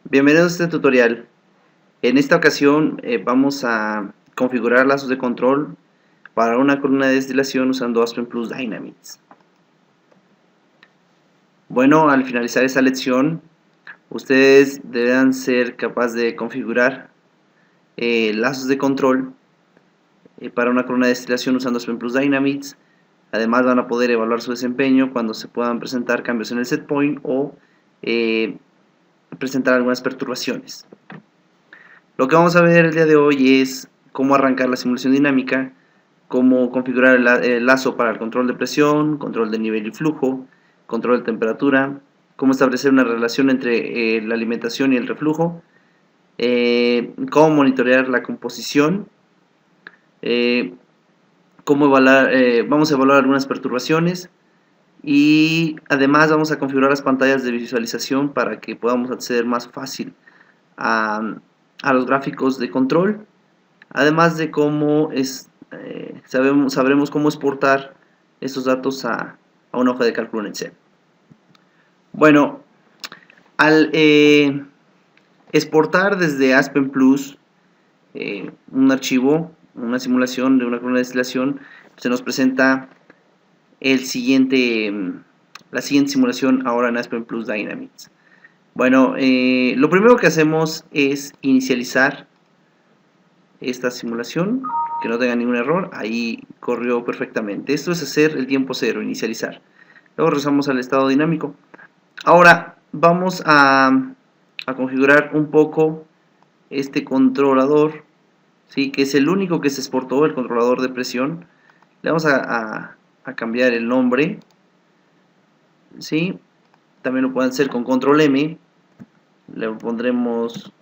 Bienvenidos a este tutorial. En esta ocasión vamos a configurar lazos de control para una columna de destilación usando Aspen Plus Dynamics. Bueno, al finalizar esta lección, ustedes deberán ser capaces de configurar lazos de control para una columna de destilación usando Aspen Plus Dynamics. Además van a poder evaluar su desempeño cuando se puedan presentar cambios en el setpoint o presentar algunas perturbaciones. Lo que vamos a ver el día de hoy es cómo arrancar la simulación dinámica, cómo configurar el lazo para el control de presión, control de nivel y flujo, control de temperatura, cómo establecer una relación entre la alimentación y el reflujo, cómo monitorear la composición, vamos a evaluar algunas perturbaciones y además vamos a configurar las pantallas de visualización para que podamos acceder más fácil a los gráficos de control, además de cómo sabremos cómo exportar estos datos a una hoja de cálculo en Excel. Bueno, al exportar desde Aspen Plus un archivo, una simulación de una columna de destilación, se nos presenta la siguiente simulación ahora en Aspen Plus Dynamics. Bueno, lo primero que hacemos es inicializar esta simulación, que no tenga ningún error. Ahí corrió perfectamente. Esto es hacer el tiempo cero, inicializar. Luego regresamos al estado dinámico. Ahora vamos a configurar un poco este controlador, ¿sí? Que es el único que se exportó, el controlador de presión. Le vamos a cambiar el nombre, ¿sí? También lo pueden hacer con control M. Le pondremos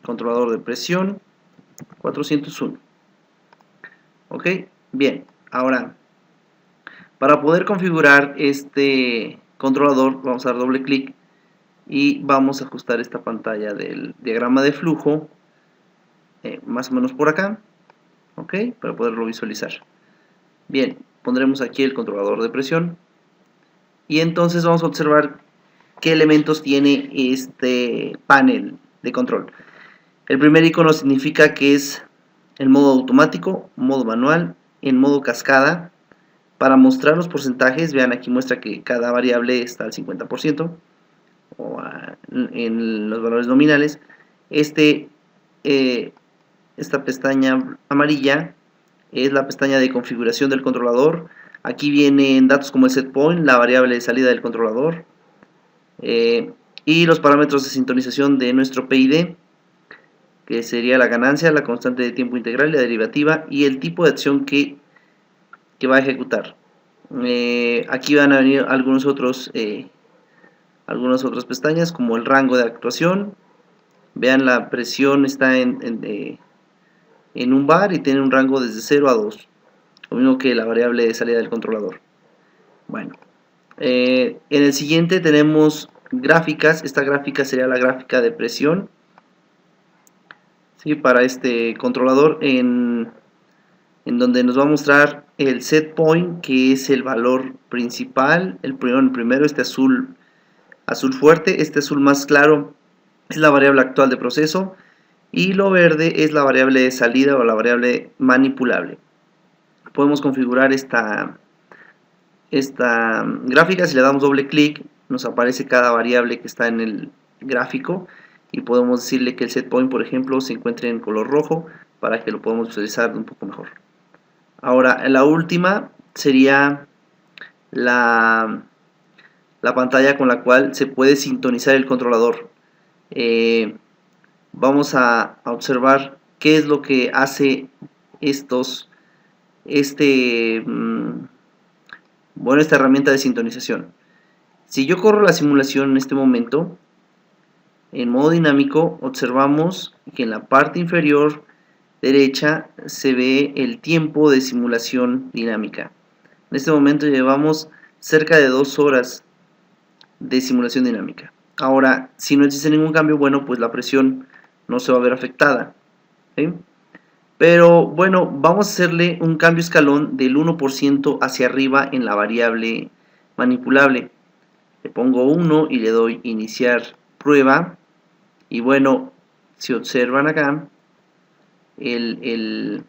controlador de presión 401. Ok, bien. Ahora, para poder configurar este controlador, vamos a dar doble clic y vamos a ajustar esta pantalla del diagrama de flujo más o menos por acá, ok, para poderlo visualizar. Bien, pondremos aquí el controlador de presión y entonces vamos a observar qué elementos tiene este panel de control. El primer icono significa que es el modo automático, modo manual, en modo cascada. Para mostrar los porcentajes, vean, aquí muestra que cada variable está al 50% o en los valores nominales. Esta pestaña amarilla es la pestaña de configuración del controlador. Aquí vienen datos como el setpoint, la variable de salida del controlador, y los parámetros de sintonización de nuestro PID, que sería la ganancia, la constante de tiempo integral, la derivativa y el tipo de acción que va a ejecutar. Aquí van a venir algunas otras pestañas como el rango de actuación. Vean, la presión está en un bar y tiene un rango desde 0 a 2, lo mismo que la variable de salida del controlador. Bueno, en el siguiente tenemos gráficas. Esta gráfica sería la gráfica de presión, ¿sí? Para este controlador, en donde nos va a mostrar el set point, que es el valor principal. El primero, este azul fuerte. Este azul más claro es la variable actual de proceso y lo verde es la variable de salida o la variable manipulable. Podemos configurar esta gráfica. Si le damos doble clic, nos aparece cada variable que está en el gráfico y podemos decirle que el set point, por ejemplo, se encuentre en color rojo para que lo podamos visualizar un poco mejor. Ahora, la última sería la pantalla con la cual se puede sintonizar el controlador. Vamos a observar qué es lo que hace esta herramienta de sintonización. Si yo corro la simulación en este momento, en modo dinámico, observamos que en la parte inferior derecha se ve el tiempo de simulación dinámica. En este momento llevamos cerca de 2 horas de simulación dinámica. Ahora, si no existe ningún cambio, bueno, pues la presión no se va a ver afectada, ¿sí? Pero bueno, vamos a hacerle un cambio escalón del 1% hacia arriba en la variable manipulable. Le pongo 1 y le doy iniciar prueba. Y bueno, si observan acá, el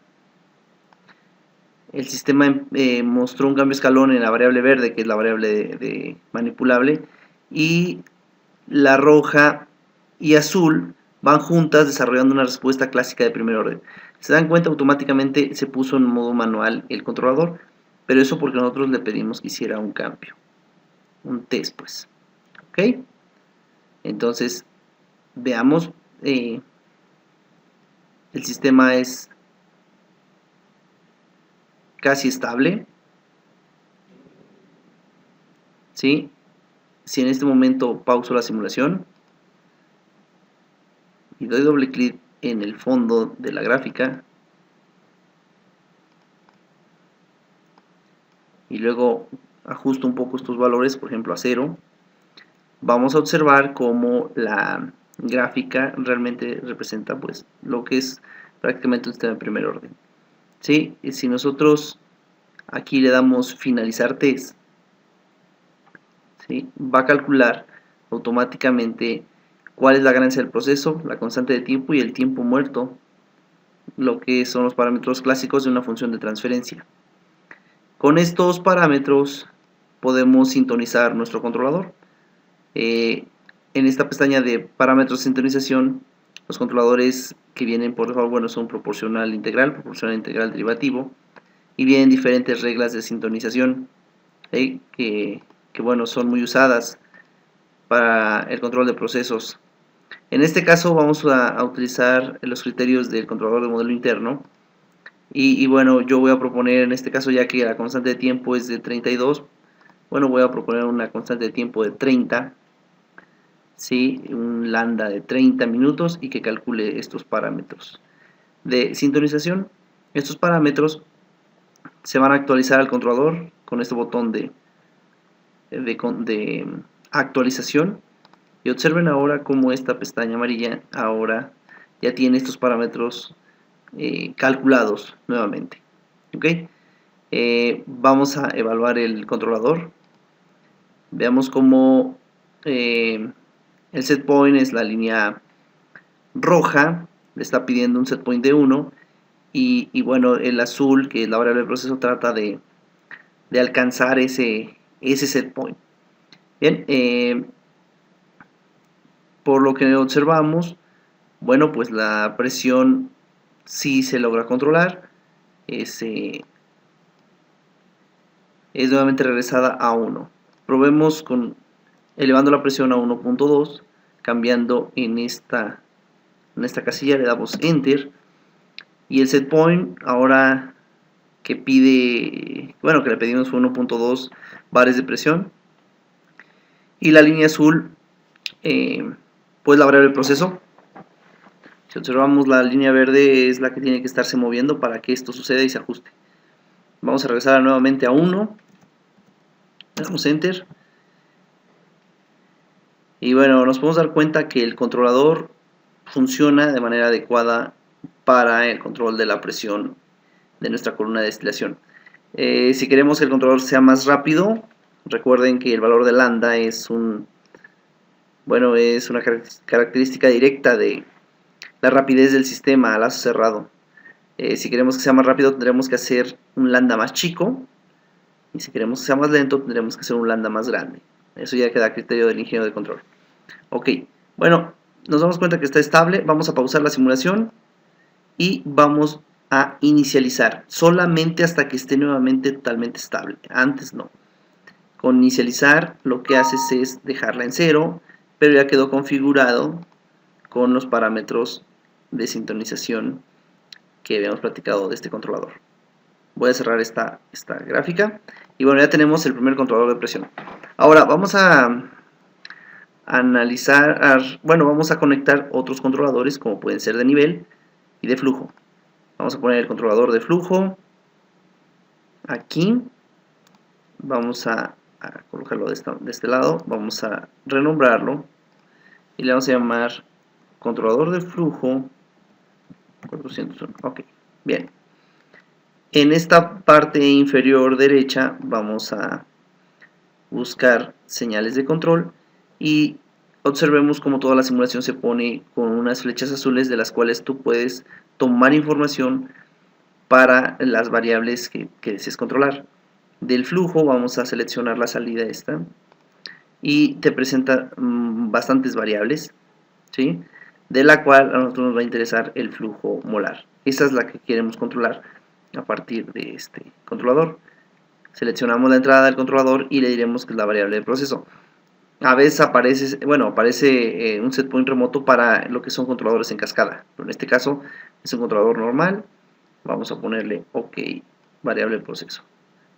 sistema mostró un cambio escalón en la variable verde, que es la variable de manipulable, y la roja y azul van juntas desarrollando una respuesta clásica de primer orden. Se dan cuenta, automáticamente se puso en modo manual el controlador, pero eso porque nosotros le pedimos que hiciera un cambio, un test pues. ¿Ok? Entonces, veamos, el sistema es casi estable, ¿sí? Si en este momento pauso la simulación y doy doble clic en el fondo de la gráfica y luego ajusto un poco estos valores, por ejemplo a 0, vamos a observar cómo la gráfica realmente representa pues lo que es prácticamente un sistema de primer orden. ¿Sí? Y si nosotros aquí le damos finalizar test, ¿sí? Va a calcular automáticamente cuál es la ganancia del proceso, la constante de tiempo y el tiempo muerto, lo que son los parámetros clásicos de una función de transferencia. Con estos parámetros podemos sintonizar nuestro controlador. En esta pestaña de parámetros de sintonización, los controladores que vienen por default, bueno, son proporcional integral derivativo, y vienen diferentes reglas de sintonización que bueno, son muy usadas para el control de procesos. En este caso vamos a utilizar los criterios del controlador de modelo interno. Y bueno, yo voy a proponer en este caso, ya que la constante de tiempo es de 32, bueno, voy a proponer una constante de tiempo de 30, ¿sí? Un lambda de 30 minutos y que calcule estos parámetros de sintonización. Estos parámetros se van a actualizar al controlador con este botón de actualización. Y observen ahora cómo esta pestaña amarilla ahora ya tiene estos parámetros calculados nuevamente. ¿Ok? Vamos a evaluar el controlador. Veamos cómo el set point es la línea roja, le está pidiendo un set point de 1 y bueno, el azul, que es la variable del proceso, trata de alcanzar ese set point. Bien, por lo que observamos, bueno, pues la presión sí se logra controlar, es nuevamente regresada a 1. Probemos elevando la presión a 1.2, cambiando en esta casilla, le damos Enter, y el set point ahora que pide, bueno, que le pedimos fue 1.2 bares de presión, y la línea azul, pues la variable del proceso. Si observamos, la línea verde es la que tiene que estarse moviendo para que esto suceda y se ajuste. Vamos a regresar nuevamente a 1, le damos Enter, y bueno, nos podemos dar cuenta que el controlador funciona de manera adecuada para el control de la presión de nuestra columna de destilación. Si queremos que el controlador sea más rápido, recuerden que el valor de lambda es una característica directa de la rapidez del sistema a lazo cerrado. Si queremos que sea más rápido, tendremos que hacer un lambda más chico, y si queremos que sea más lento, tendremos que hacer un lambda más grande. Eso ya queda a criterio del ingeniero de control. Ok, bueno, nos damos cuenta que está estable. Vamos a pausar la simulación y vamos a inicializar solamente hasta que esté nuevamente totalmente estable. Antes no. Con inicializar lo que haces es dejarla en 0, pero ya quedó configurado con los parámetros de sintonización que habíamos platicado de este controlador. Voy a cerrar esta gráfica y bueno, ya tenemos el primer controlador de presión. Ahora vamos a analizar, vamos a conectar otros controladores como pueden ser de nivel y de flujo. Vamos a poner el controlador de flujo aquí, vamos a colocarlo de este lado, vamos a renombrarlo y le vamos a llamar controlador de flujo 401. Ok, bien. En esta parte inferior derecha vamos a buscar señales de control y observemos cómo toda la simulación se pone con unas flechas azules de las cuales tú puedes tomar información para las variables que desees controlar. Del flujo vamos a seleccionar la salida esta y te presenta bastantes variables, ¿sí? De la cual a nosotros nos va a interesar el flujo molar. Esa es la que queremos controlar a partir de este controlador. Seleccionamos la entrada del controlador y le diremos que es la variable de proceso. A veces aparece un setpoint remoto para lo que son controladores en cascada, pero en este caso es un controlador normal. Vamos a ponerle OK, variable de proceso.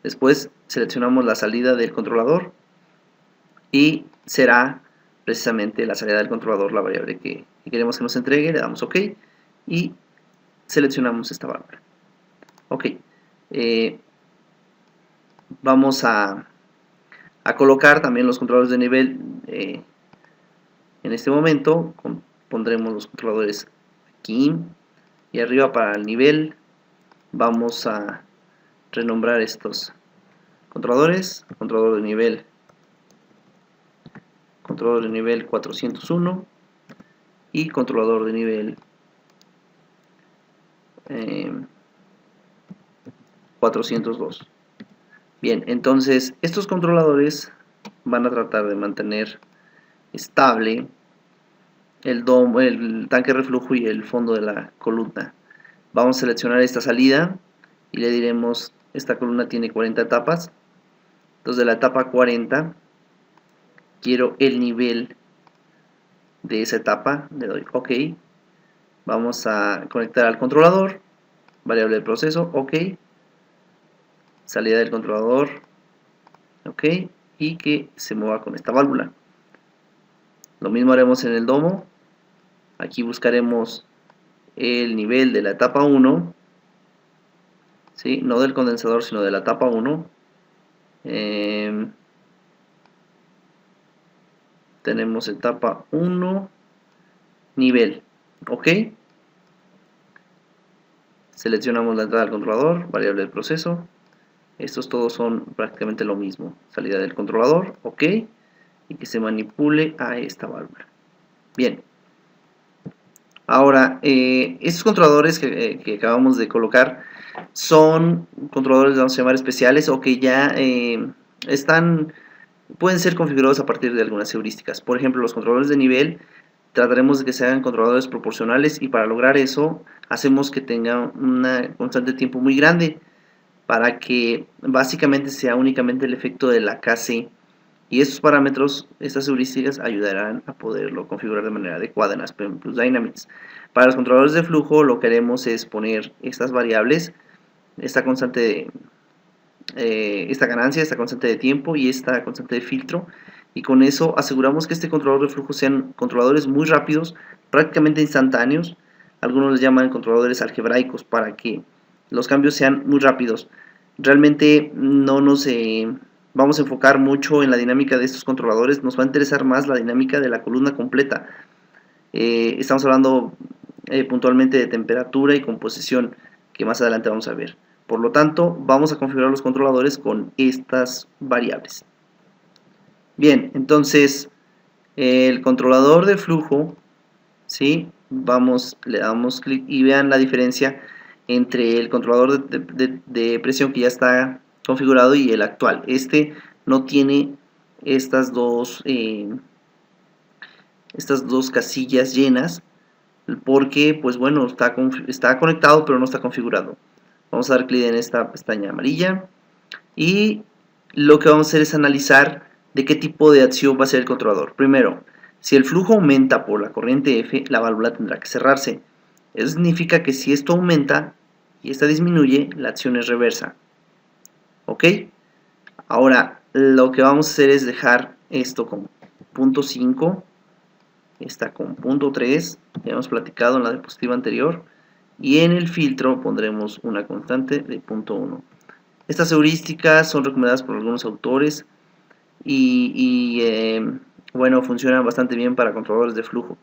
Después seleccionamos la salida del controlador y será precisamente la salida del controlador la variable que queremos que nos entregue. Le damos OK y seleccionamos esta válvula. OK, vamos a colocar también los controladores de nivel. En este momento pondremos los controladores aquí y arriba para el nivel. Vamos a renombrar estos controladores: controlador de nivel 401 y controlador de nivel 402. Bien, entonces estos controladores van a tratar de mantener estable el tanque de reflujo y el fondo de la columna. Vamos a seleccionar esta salida y le diremos: esta columna tiene 40 etapas, entonces de la etapa 40 quiero el nivel de esa etapa, le doy OK. Vamos a conectar al controlador, variable de proceso, OK, salida del controlador, OK, y que se mueva con esta válvula. Lo mismo haremos en el domo. Aquí buscaremos el nivel de la etapa 1, ¿sí? No del condensador, sino de la etapa 1. Tenemos etapa 1, nivel, OK. Seleccionamos la entrada del controlador, variable del proceso. Estos todos son prácticamente lo mismo. Salida del controlador, OK, y que se manipule a esta válvula. Bien. Ahora, estos controladores que acabamos de colocar son controladores, vamos a llamar, especiales, o que ya pueden ser configurados a partir de algunas heurísticas. Por ejemplo, los controladores de nivel trataremos de que sean controladores proporcionales, y para lograr eso hacemos que tengan una constante de tiempo muy grande para que básicamente sea únicamente el efecto de la KC, y estos parámetros, estas heurísticas, ayudarán a poderlo configurar de manera adecuada en Aspen Plus Dynamics. Para los controladores de flujo lo que haremos es poner estas variables, esta constante esta ganancia, esta constante de tiempo y esta constante de filtro, y con eso aseguramos que este controlador de flujo sean controladores muy rápidos, prácticamente instantáneos. Algunos les llaman controladores algebraicos para que los cambios sean muy rápidos. Realmente no nos vamos a enfocar mucho en la dinámica de estos controladores, nos va a interesar más la dinámica de la columna completa. Estamos hablando puntualmente de temperatura y composición, que más adelante vamos a ver. Por lo tanto, vamos a configurar los controladores con estas variables. Bien, entonces el controlador de flujo, ¿sí? Le damos clic y vean la diferencia entre el controlador de presión que ya está configurado y el actual. Este no tiene estas dos casillas llenas, porque pues bueno, está conectado pero no está configurado. Vamos a dar clic en esta pestaña amarilla y lo que vamos a hacer es analizar de qué tipo de acción va a ser el controlador. Primero, si el flujo aumenta por la corriente F, la válvula tendrá que cerrarse. Eso significa que si esto aumenta y esta disminuye, la acción es reversa. ¿Ok? Ahora, lo que vamos a hacer es dejar esto con punto 5, esta con punto 3, ya hemos platicado en la diapositiva anterior, y en el filtro pondremos una constante de punto 1. Estas heurísticas son recomendadas por algunos autores y bueno, funcionan bastante bien para controladores de flujo.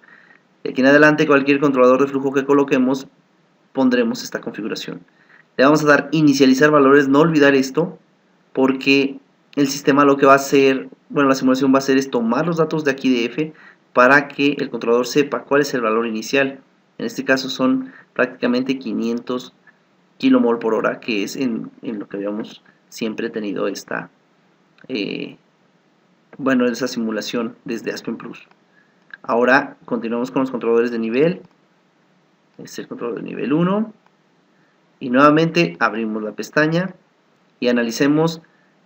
De aquí en adelante, cualquier controlador de flujo que coloquemos, pondremos esta configuración. Le vamos a dar inicializar valores, no olvidar esto, porque el sistema lo que va a hacer, bueno, la simulación va a hacer es tomar los datos de aquí de F, para que el controlador sepa cuál es el valor inicial. En este caso son prácticamente 500 kilomol por hora, que es en lo que habíamos siempre tenido esta esa simulación desde Aspen Plus. Ahora continuamos con los controladores de nivel. Este es el controlador de nivel 1 y nuevamente abrimos la pestaña y analicemos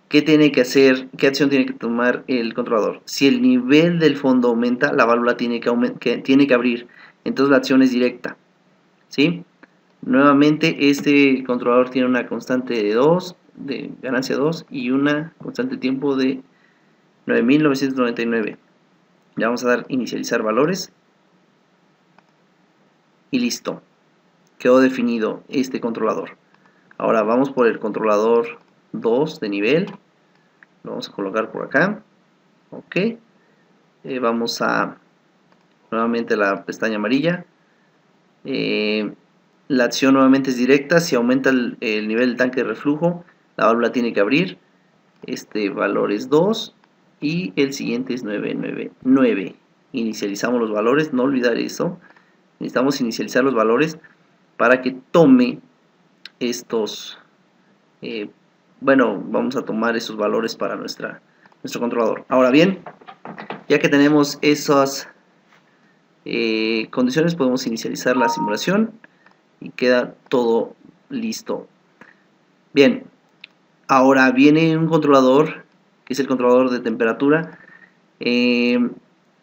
qué tiene que hacer, qué acción tiene que tomar el controlador. Si el nivel del fondo aumenta, la válvula tiene que abrir, entonces la acción es directa, ¿sí? Nuevamente este controlador tiene una constante de 2, de ganancia 2 y una constante de tiempo de 9999. Le vamos a dar inicializar valores y listo, quedó definido este controlador. Ahora vamos por el controlador 2 de nivel, lo vamos a colocar por acá, ok, vamos a nuevamente la pestaña amarilla, la acción nuevamente es directa, si aumenta el nivel del tanque de reflujo, la válvula tiene que abrir, este valor es 2 y el siguiente es 999. Inicializamos los valores, no olvidar eso, necesitamos inicializar los valores para que tome estos, vamos a tomar esos valores para nuestro controlador. Ahora bien, ya que tenemos esas condiciones, podemos inicializar la simulación y queda todo listo. Bien, ahora viene un controlador, que es el controlador de temperatura.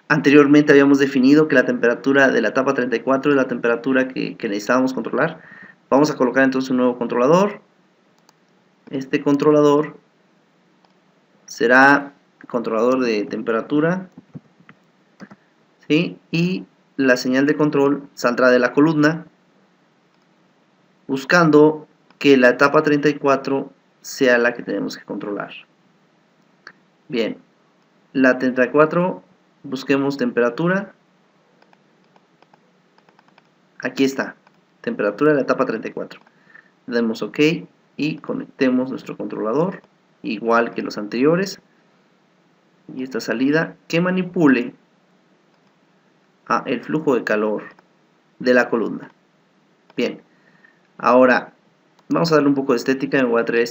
Anteriormente habíamos definido que la temperatura de la etapa 34 es la temperatura que necesitábamos controlar. Vamos a colocar entonces un nuevo controlador. Este controlador será controlador de temperatura, ¿sí? Y la señal de control saldrá de la columna buscando que la etapa 34 sea la que tenemos que controlar. Bien, la 34, busquemos temperatura. Aquí está, temperatura de la etapa 34. Le damos OK y conectemos nuestro controlador, igual que los anteriores. Y esta salida que manipule el flujo de calor de la columna. Bien, ahora vamos a darle un poco de estética. Me voy a traer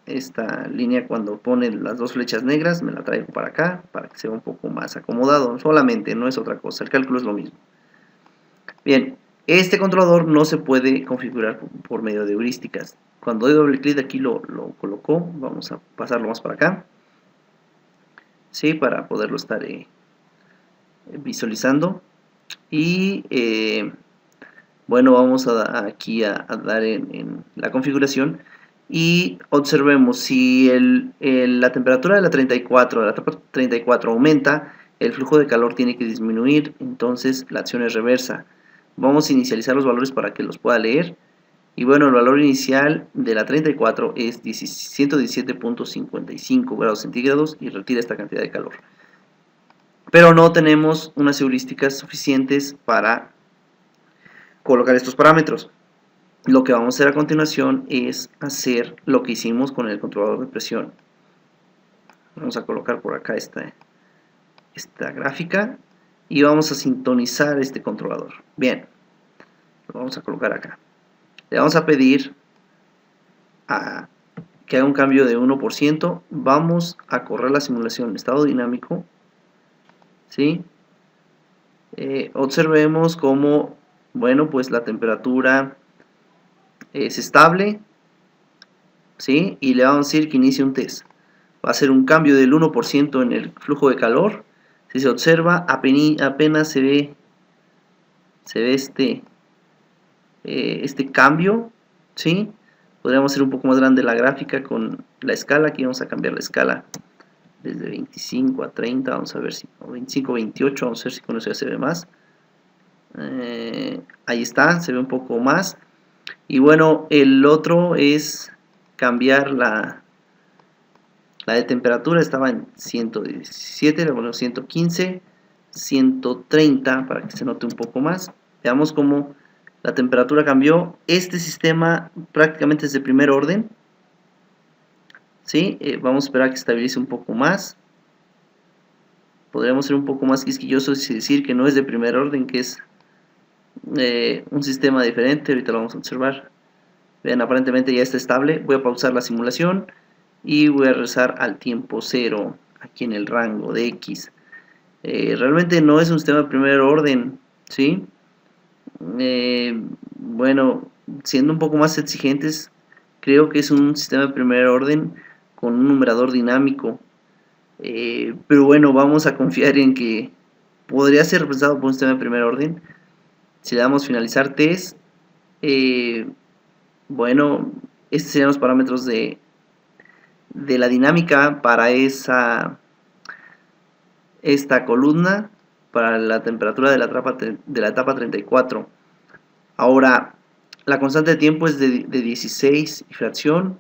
esta línea cuando pone las dos flechas negras, me la traigo para acá, para que sea un poco más acomodado, solamente, no es otra cosa, el cálculo es lo mismo. Bien, este controlador no se puede configurar por medio de heurísticas. Cuando doy doble clic aquí lo coloco, vamos a pasarlo más para acá, ¿sí? Para poderlo estar visualizando. Y vamos aquí a dar en la configuración y observemos si la temperatura de la 34, de la etapa 34 aumenta, el flujo de calor tiene que disminuir, entonces la acción es reversa. Vamos a inicializar los valores para que los pueda leer. Y bueno, el valor inicial de la 34 es 117.55 grados centígrados y retira esta cantidad de calor. Pero no tenemos unas heurísticas suficientes para colocar estos parámetros. Lo que vamos a hacer a continuación es hacer lo que hicimos con el controlador de presión. Vamos a colocar por acá esta gráfica y vamos a sintonizar este controlador. Bien, lo vamos a colocar acá. Le vamos a pedir que haga un cambio de 1%. Vamos a correr la simulación en estado dinámico, ¿sí? Observemos cómo, pues la temperatura es estable, ¿sí? Y le vamos a decir que inicie un test. Va a ser un cambio del 1% en el flujo de calor. Si se observa, apenas se ve este cambio, ¿sí? Podríamos hacer un poco más grande la gráfica con la escala. Aquí vamos a cambiar la escala desde 25 a 30, vamos a ver si, o 25 a 28, vamos a ver si con eso ya se ve más. Ahí está, se ve un poco más. Y bueno, el otro es cambiar la de temperatura, estaba en 117, le ponemos 115, 130 para que se note un poco más. Veamos cómo la temperatura cambió. Este sistema prácticamente es de primer orden, ¿sí? Vamos a esperar a que estabilice un poco más. podríamos ser un poco más quisquillosos y decir que no es de primer orden, que es un sistema diferente. Ahorita lo vamos a observar. Vean, aparentemente ya está estable. Voy a pausar la simulación y voy a regresar al tiempo 0 aquí en el rango de X. Realmente no es un sistema de primer orden, ¿sí? Bueno, siendo un poco más exigentes, creo que es un sistema de primer orden con un numerador dinámico. Pero bueno, vamos a confiar en que podría ser representado por un sistema de primer orden. Si le damos finalizar test, bueno, estos serían los parámetros de la dinámica para esta columna, para la temperatura de la etapa 34. Ahora, la constante de tiempo es de 16 y fracción.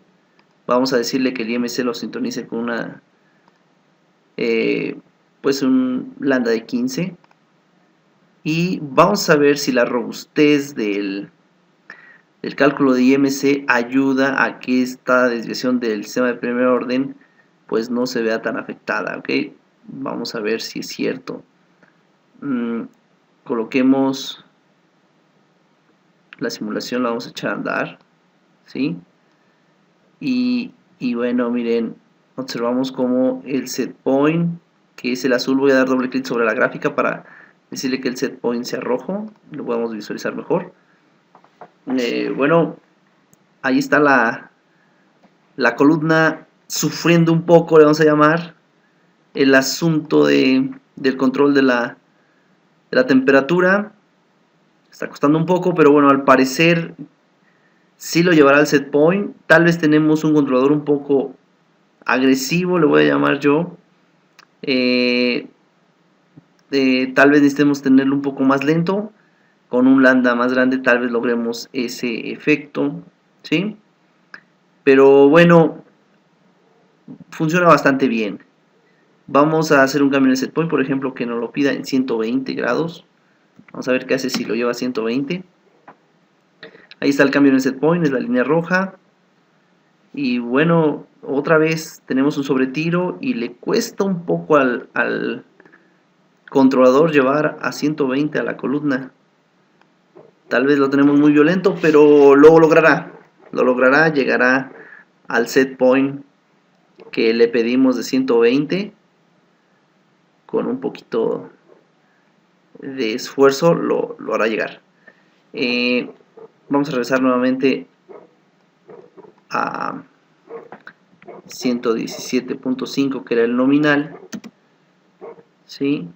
Vamos a decirle que el IMC lo sintonice con una pues un lambda de 15. Y vamos a ver si la robustez del cálculo de IMC ayuda a que esta desviación del sistema de primer orden pues no se vea tan afectada, ¿ok? Vamos a ver si es cierto. Coloquemos la simulación, la vamos a echar a andar, ¿sí? Y bueno, miren, observamos como el set point, que es el azul, voy a dar doble clic sobre la gráfica para decirle que el set point sea rojo, lo podemos visualizar mejor. Bueno, ahí está la columna sufriendo un poco, le vamos a llamar, el asunto del control de la temperatura. Está costando un poco, pero bueno, al parecer sí lo llevará al set point. Tal vez tenemos un controlador un poco agresivo, le voy a llamar yo. Tal vez necesitemos tenerlo un poco más lento. Con un lambda más grande tal vez logremos ese efecto, ¿sí? Pero bueno, funciona bastante bien. Vamos a hacer un cambio en el set point, por ejemplo, que nos lo pida en 120 grados. Vamos a ver qué hace si lo lleva a 120. Ahí está el cambio en el set point, es la línea roja. Y bueno, otra vez tenemos un sobretiro y le cuesta un poco al controlador llevar a 120 a la columna. Tal vez lo tenemos muy violento, pero lo logrará. Lo logrará, llegará al set point que le pedimos de 120. Con un poquito de esfuerzo lo hará llegar. Vamos a regresar nuevamente a 117.5, que era el nominal, ¿sí?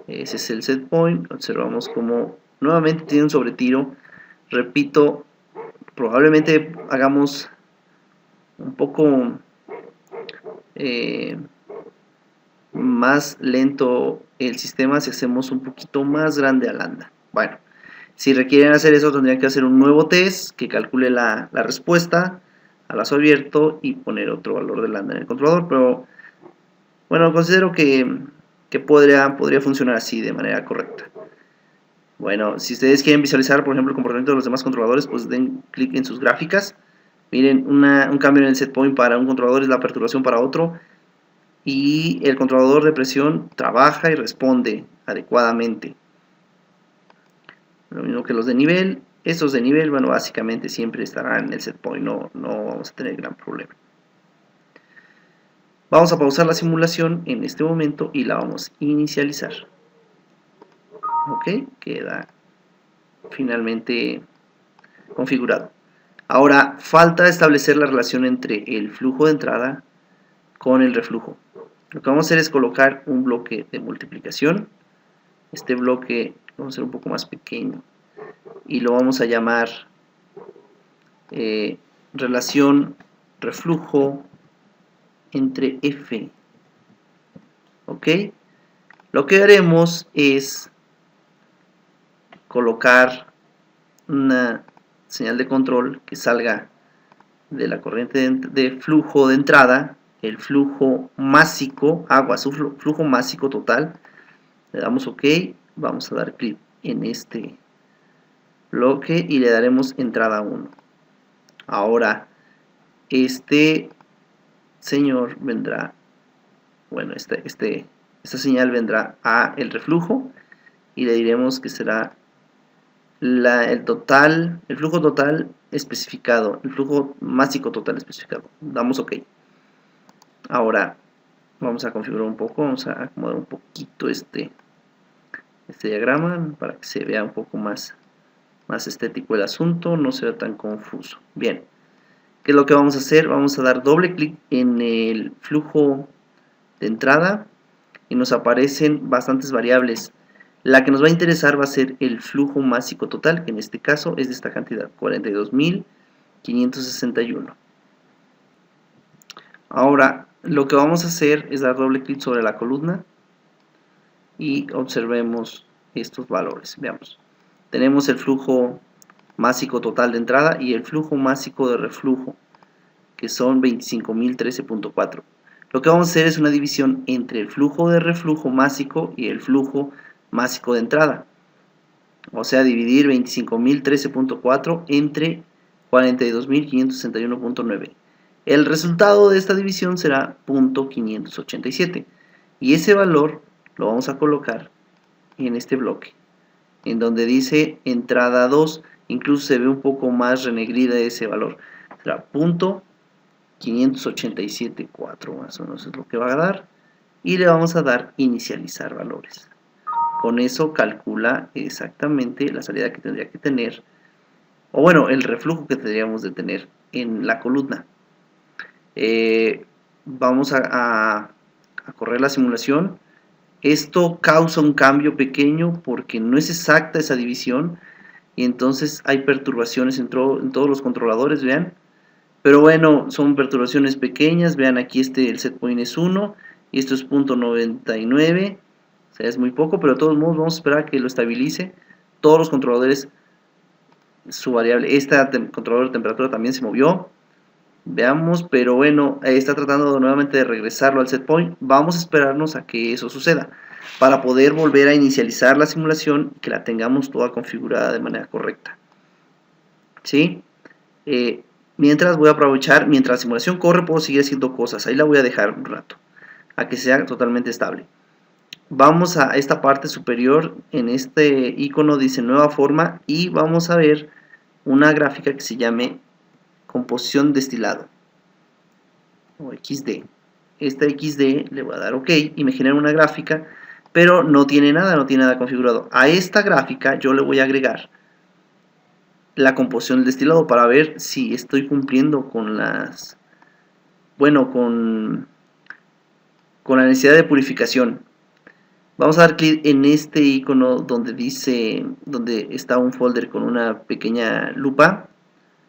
Ese es el set point. Observamos como nuevamente tiene un sobretiro. Repito, probablemente hagamos un poco más lento el sistema si hacemos un poquito más grande a lambda. Bueno, si requieren hacer eso tendrían que hacer un nuevo test que calcule la respuesta a lazo abierto y poner otro valor de lambda en el controlador, pero bueno, considero que podría funcionar así de manera correcta. Bueno, si ustedes quieren visualizar, por ejemplo, el comportamiento de los demás controladores, pues den clic en sus gráficas. Miren, un cambio en el set point para un controlador es la perturbación para otro. Y el controlador de presión trabaja y responde adecuadamente. Lo mismo que los de nivel. Estos de nivel, bueno, básicamente siempre estarán en el set point, no vamos a tener gran problema. Vamos a pausar la simulación en este momento y la vamos a inicializar. Ok, queda finalmente configurado. Ahora falta establecer la relación entre el flujo de entrada con el reflujo. Lo que vamos a hacer es colocar un bloque de multiplicación. Este bloque lo vamos a hacer un poco más pequeño y lo vamos a llamar relación reflujo entre F. ¿Ok? Lo que haremos es colocar una señal de control que salga de la corriente de flujo de entrada, el flujo másico, agua, su flujo másico total. Le damos OK, vamos a dar clic en este bloque y le daremos entrada 1. Ahora, este señor vendrá, bueno, este esta señal vendrá a el reflujo y le diremos que será el flujo total especificado, el flujo másico total especificado. Damos OK. Ahora vamos a configurar un poco, vamos a acomodar un poquito este diagrama para que se vea un poco más estético el asunto, no sea tan confuso. Bien, ¿qué es lo que vamos a hacer? Vamos a dar doble clic en el flujo de entrada y nos aparecen bastantes variables. La que nos va a interesar va a ser el flujo másico total, que en este caso es de esta cantidad, 42.561. Ahora, lo que vamos a hacer es dar doble clic sobre la columna y observemos estos valores. Veamos. Tenemos el flujo másico total de entrada y el flujo másico de reflujo, que son 25.013.4. Lo que vamos a hacer es una división entre el flujo de reflujo másico y el flujo másico de entrada. O sea, dividir 25.013.4 entre 42.561.9. El resultado de esta división será 0.587. Y ese valor lo vamos a colocar en este bloque, en donde dice entrada 2. Incluso se ve un poco más renegrida ese valor. Será 0.587.4, más o menos es lo que va a dar. Y le vamos a dar inicializar valores. Con eso calcula exactamente la salida que tendría que tener, o bueno, el reflujo que tendríamos de tener en la columna. Vamos a correr la simulación. Esto causa un cambio pequeño porque no es exacta esa división y entonces hay perturbaciones en todos los controladores, vean. Pero bueno, son perturbaciones pequeñas. Vean, aquí el set point es 1 y esto es 0.99. O sea, es muy poco, pero de todos modos vamos a esperar a que lo estabilice. Todos los controladores, su variable, controlador de temperatura también se movió. Veamos, pero bueno, está tratando nuevamente de regresarlo al set point. Vamos a esperarnos a que eso suceda para poder volver a inicializar la simulación y que la tengamos toda configurada de manera correcta. ¿Sí? Mientras voy a aprovechar, mientras la simulación corre, puedo seguir haciendo cosas. Ahí la voy a dejar un rato, a que sea totalmente estable. Vamos a esta parte superior, en este icono dice nueva forma y vamos a ver una gráfica que se llame composición destilado o XD. Esta XD le voy a dar OK y me genera una gráfica, pero no tiene nada configurado. A esta gráfica yo le voy a agregar la composición del destilado para ver si estoy cumpliendo con las, bueno, con la necesidad de purificación. Vamos a dar clic en este icono donde está un folder con una pequeña lupa,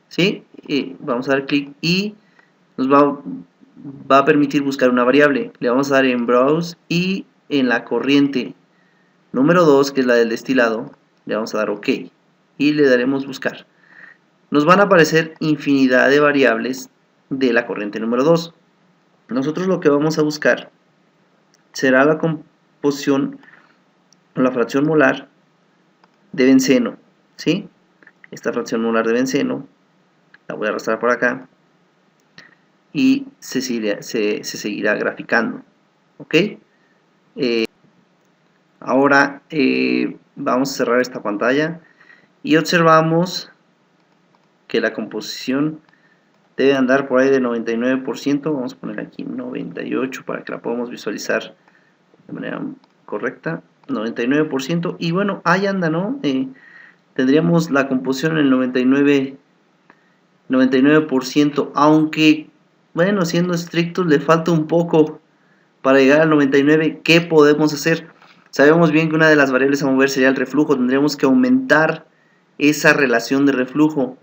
¿sí? Vamos a dar clic y nos va a permitir buscar una variable. Le vamos a dar en Browse y en la corriente número 2, que es la del destilado, le vamos a dar OK y le daremos buscar. Nos van a aparecer infinidad de variables de la corriente número 2. Nosotros lo que vamos a buscar será la composición o la fracción molar de benceno, ¿sí? Esta fracción molar de benceno la voy a arrastrar por acá y se seguirá graficando, ¿ok? Ahora vamos a cerrar esta pantalla y observamos que la composición debe andar por ahí de 99%. Vamos a poner aquí 98 para que la podamos visualizar de manera correcta. 99%, y bueno, ahí anda, ¿no? Tendríamos la composición en el 99%, aunque, bueno, siendo estrictos, le falta un poco para llegar al 99%. ¿Qué podemos hacer? Sabemos bien que una de las variables a mover sería el reflujo. Tendríamos que aumentar esa relación de reflujo.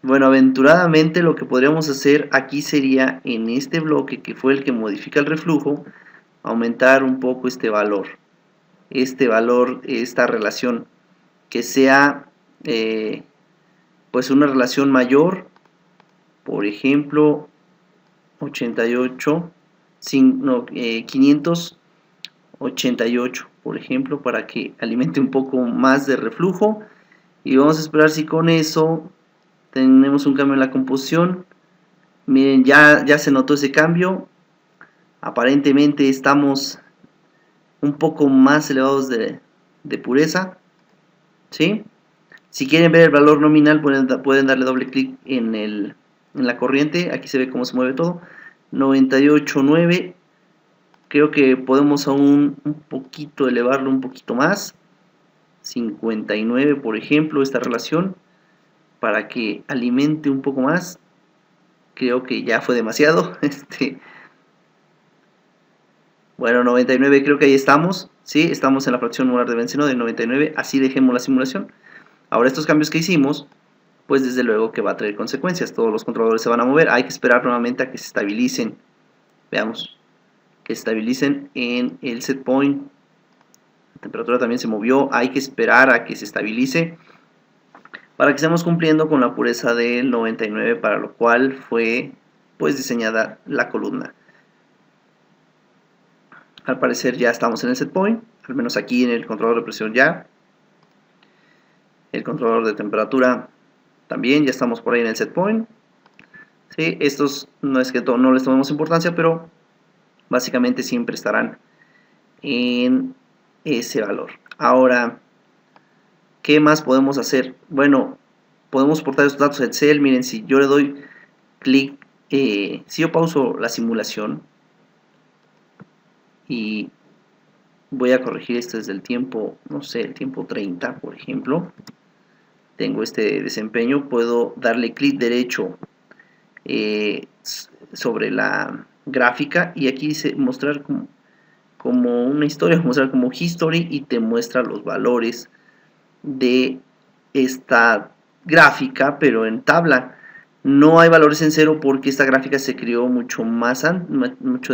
Bueno, aventuradamente lo que podríamos hacer aquí sería, en este bloque que fue el que modifica el reflujo, aumentar un poco este valor, esta relación, que sea pues una relación mayor, por ejemplo 588, por ejemplo, para que alimente un poco más de reflujo. Y vamos a esperar si con eso tenemos un cambio en la composición. Miren, ya se notó ese cambio. Aparentemente estamos un poco más elevados de pureza, ¿sí? Si quieren ver el valor nominal, pueden darle doble clic en la corriente. Aquí se ve cómo se mueve todo. 98.9. Creo que podemos aún un poquito elevarlo un poquito más. 59, por ejemplo, esta relación, para que alimente un poco más. Creo que ya fue demasiado. Bueno, 99, creo que ahí estamos. Sí, estamos en la fracción molar de benceno de 99. Así dejemos la simulación. Ahora estos cambios que hicimos, pues desde luego que va a traer consecuencias. Todos los controladores se van a mover. Hay que esperar nuevamente a que se estabilicen. Veamos. Que se estabilicen en el set point. La temperatura también se movió. Hay que esperar a que se estabilice para que estemos cumpliendo con la pureza del 99, para lo cual fue pues diseñada la columna. Al parecer ya estamos en el set point, al menos aquí en el controlador de presión ya. El controlador de temperatura también, ya estamos por ahí en el set point. ¿Sí? Estos no es que no les tomemos importancia, pero básicamente siempre estarán en ese valor. Ahora, ¿qué más podemos hacer? Bueno, podemos portar estos datos a Excel. Miren, si yo le doy clic, si yo pauso la simulación y voy a corregir esto desde el tiempo, no sé, el tiempo 30, por ejemplo, tengo este desempeño, puedo darle clic derecho sobre la gráfica y aquí dice mostrar como una historia, mostrar como history, y te muestra los valores de esta gráfica, pero en tabla. No hay valores en cero porque esta gráfica se creó mucho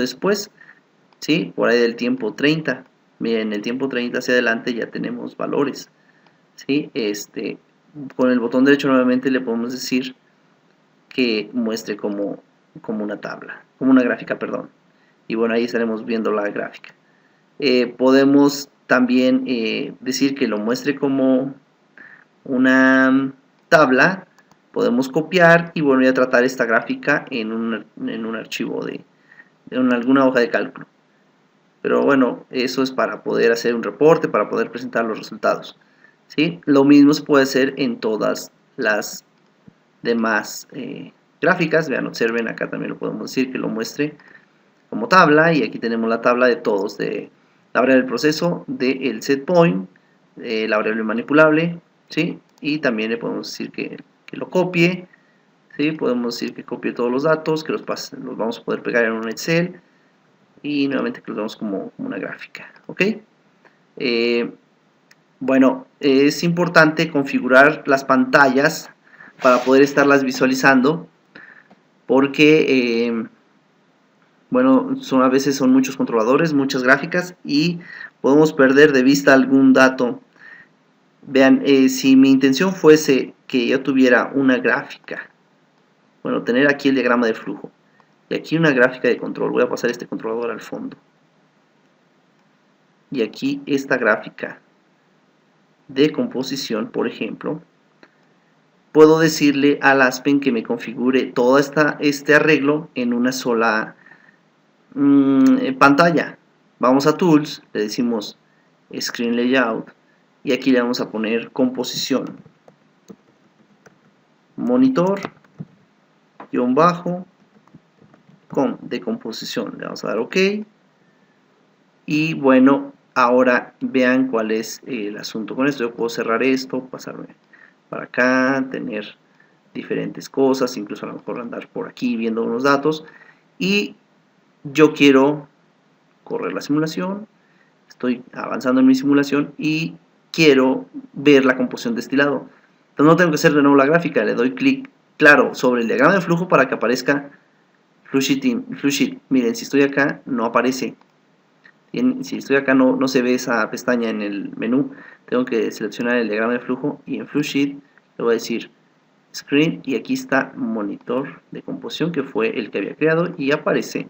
después, ¿sí? Por ahí del tiempo 30. Miren, el tiempo 30 hacia adelante ya tenemos valores, ¿sí? Con el botón derecho nuevamente le podemos decir que muestre como una tabla, como una gráfica, perdón. Y bueno, ahí estaremos viendo la gráfica. Podemos también decir que lo muestre como una tabla. Podemos copiar y volver a tratar esta gráfica en un archivo en alguna hoja de cálculo. Pero bueno, eso es para poder hacer un reporte, para poder presentar los resultados, ¿sí? Lo mismo se puede hacer en todas las demás gráficas. Vean, observen, acá también lo podemos decir que lo muestre como tabla, y aquí tenemos la tabla de todos, de la variable del proceso, del set point, la variable manipulable, ¿sí? Y también le podemos decir que lo copie, ¿sí? Podemos decir que copie todos los datos, que los vamos a poder pegar en un Excel, y nuevamente que los vemos como una gráfica, ¿ok? Bueno, es importante configurar las pantallas para poder estarlas visualizando, porque bueno, a veces son muchos controladores, muchas gráficas, y podemos perder de vista algún dato. Vean, si mi intención fuese que yo tuviera una gráfica, bueno, tener aquí el diagrama de flujo y aquí una gráfica de control, voy a pasar este controlador al fondo, y aquí esta gráfica de composición, por ejemplo, puedo decirle al Aspen que me configure todo este arreglo en una sola pantalla. Vamos a Tools, le decimos Screen Layout, y aquí le vamos a poner composición, monitor, guión bajo, de composición. Le vamos a dar OK. Y bueno, ahora vean cuál es el asunto con esto. Yo puedo cerrar esto, pasarme para acá, tener diferentes cosas, incluso a lo mejor andar por aquí viendo unos datos, y yo quiero correr la simulación. Estoy avanzando en mi simulación y quiero ver la composición de destilado. Entonces no tengo que hacer de nuevo la gráfica, le doy clic, claro, sobre el diagrama de flujo para que aparezca FluSheet. Miren, si estoy acá no aparece. Si estoy acá no se ve esa pestaña en el menú. Tengo que seleccionar el diagrama de flujo y en FluSheet le voy a decir Screen, y aquí está monitor de composición, que fue el que había creado, y aparece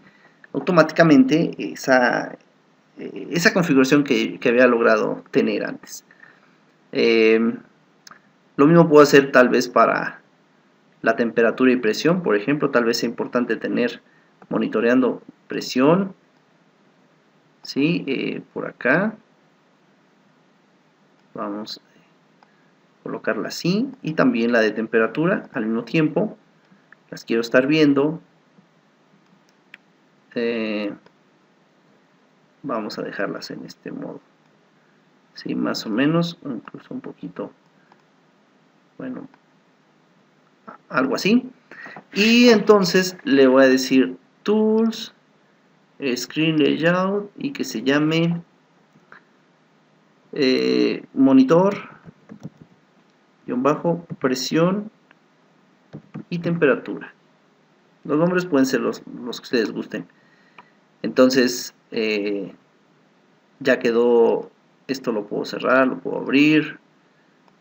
automáticamente esa configuración que había logrado tener antes. Lo mismo puedo hacer tal vez para la temperatura y presión. Por ejemplo, tal vez sea importante tener monitoreando presión ¿sí? Por acá vamos a colocarla así, y también la de temperatura al mismo tiempo. Las quiero estar viendo. Vamos a dejarlas en este modo, ¿sí? Más o menos, incluso un poquito, bueno, algo así. Y entonces le voy a decir Tools, Screen Layout, y que se llame monitor, presión y temperatura. Los nombres pueden ser los que ustedes gusten. Entonces, ya quedó. Esto lo puedo cerrar, lo puedo abrir,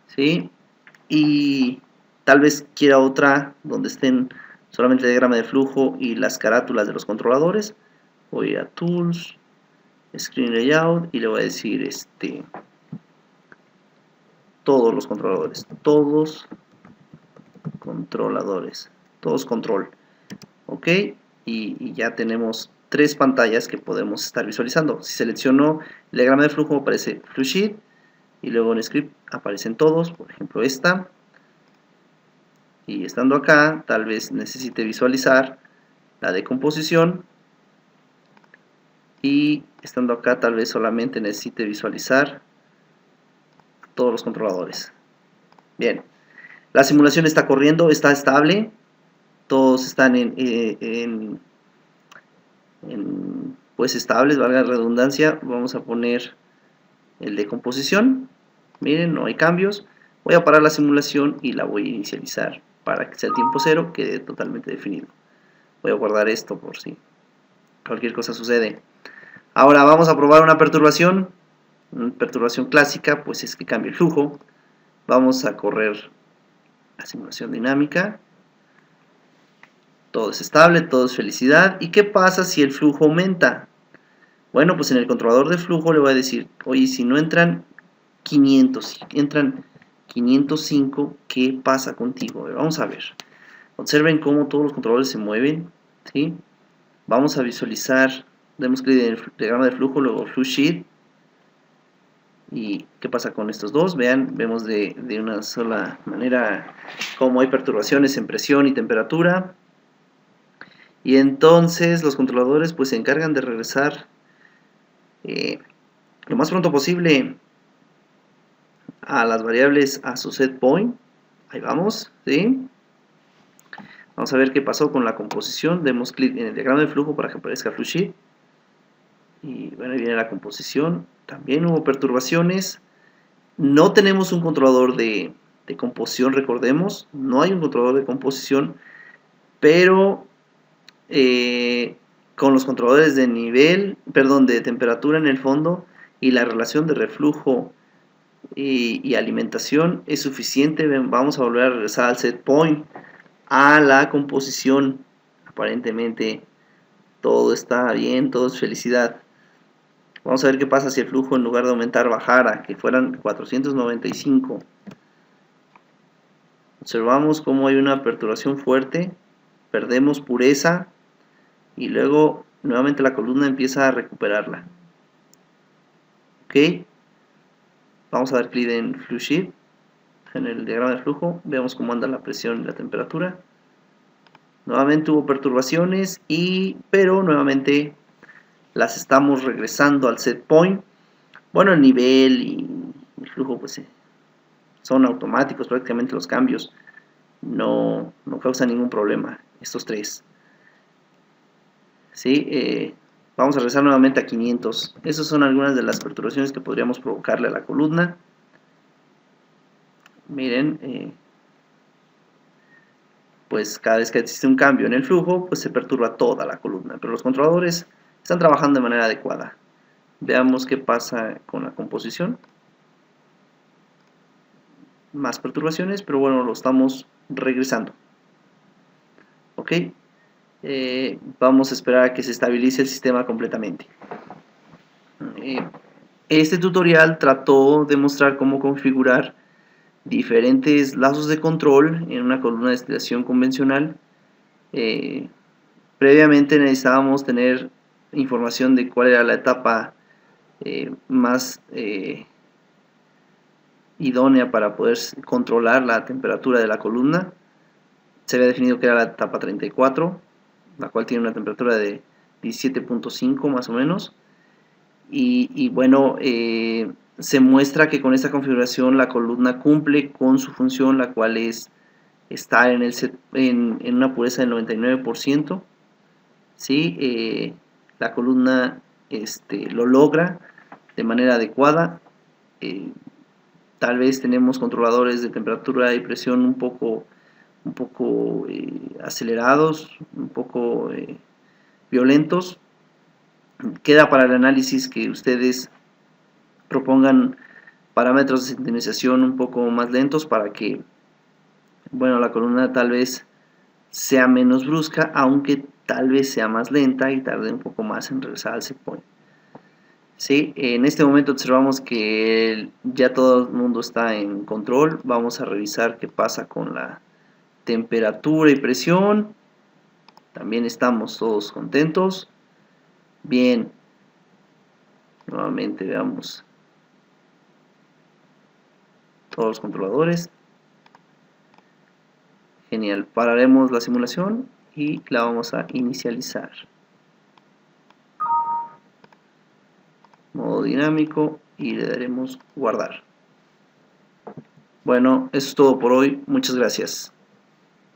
¿sí? Y tal vez quiera otra donde estén solamente el diagrama de flujo y las carátulas de los controladores. Voy a Tools, Screen Layout, y le voy a decir todos los controladores, todos controladores, todos control. Ok, y ya tenemos 3 pantallas que podemos estar visualizando. Si selecciono el diagrama de flujo, aparece FluSheet, y luego en Script aparecen todos, por ejemplo esta. Y estando acá, tal vez necesite visualizar la decomposición, y estando acá tal vez solamente necesite visualizar todos los controladores. Bien, la simulación está corriendo, está estable, todos están pues estables, valga la redundancia. Vamos a poner el de composición. Miren, no hay cambios. Voy a parar la simulación y la voy a inicializar para que sea el tiempo cero, quede totalmente definido. Voy a guardar esto por si cualquier cosa sucede. Ahora vamos a probar una perturbación. Una perturbación clásica pues es que cambie el flujo. Vamos a correr la simulación dinámica. Todo es estable, todo es felicidad. ¿Y qué pasa si el flujo aumenta? Bueno, pues en el controlador de flujo le voy a decir, oye, si no entran 500, si entran 505, ¿qué pasa contigo? Vamos a ver. Observen cómo todos los controladores se mueven, ¿sí? Vamos a visualizar, demos clic en el diagrama de flujo, luego FluSheet. ¿Y qué pasa con estos dos? Vean, vemos de una sola manera cómo hay perturbaciones en presión y temperatura. Y entonces los controladores pues se encargan de regresar lo más pronto posible a las variables a su set point. Ahí vamos, ¿sí? Vamos a ver qué pasó con la composición. Demos clic en el diagrama de flujo para que aparezca FluSheet. Y bueno, ahí viene la composición. También hubo perturbaciones. No tenemos un controlador de composición, recordemos. No hay un controlador de composición, pero con los controladores de nivel, perdón, de temperatura en el fondo y la relación de reflujo y alimentación es suficiente. Vamos a volver a regresar al set point, a la composición. Aparentemente todo está bien, todo es felicidad. Vamos a ver qué pasa si el flujo, en lugar de aumentar, bajara, que fueran 495. Observamos cómo hay una perturbación fuerte, perdemos pureza y luego nuevamente la columna empieza a recuperarla. Ok, vamos a dar clic en FluSheet, en el diagrama de flujo, veamos cómo anda la presión y la temperatura. Nuevamente hubo perturbaciones, pero nuevamente las estamos regresando al set point. Bueno, el nivel y el flujo pues son automáticos, prácticamente los cambios no causan ningún problema, estos tres. ¿Sí? Vamos a regresar nuevamente a 500. Esas son algunas de las perturbaciones que podríamos provocarle a la columna. Miren, pues cada vez que existe un cambio en el flujo, pues se perturba toda la columna, pero los controladores están trabajando de manera adecuada. Veamos qué pasa con la composición. Más perturbaciones, pero bueno, lo estamos regresando. Ok, vamos a esperar a que se estabilice el sistema completamente. Este tutorial trató de mostrar cómo configurar diferentes lazos de control en una columna de destilación convencional. Previamente necesitábamos tener información de cuál era la etapa más idónea para poder controlar la temperatura de la columna. Se había definido que era la etapa 34, la cual tiene una temperatura de 17.5 más o menos. Y bueno, se muestra que con esta configuración la columna cumple con su función, la cual es estar en una pureza del 99%. ¿Sí? La columna lo logra de manera adecuada. Tal vez tenemos controladores de temperatura y presión un poco acelerados, un poco violentos. Queda para el análisis que ustedes propongan parámetros de sintonización un poco más lentos para que, bueno, la columna tal vez sea menos brusca, aunque tal vez sea más lenta y tarde un poco más en regresar al set point. ¿Sí? En este momento observamos que ya todo el mundo está en control. Vamos a revisar qué pasa con la temperatura y presión. También estamos todos contentos. Bien, nuevamente veamos todos los controladores. Genial, pararemos la simulación y la vamos a inicializar. Modo dinámico y le daremos guardar. Bueno, eso es todo por hoy. Muchas gracias.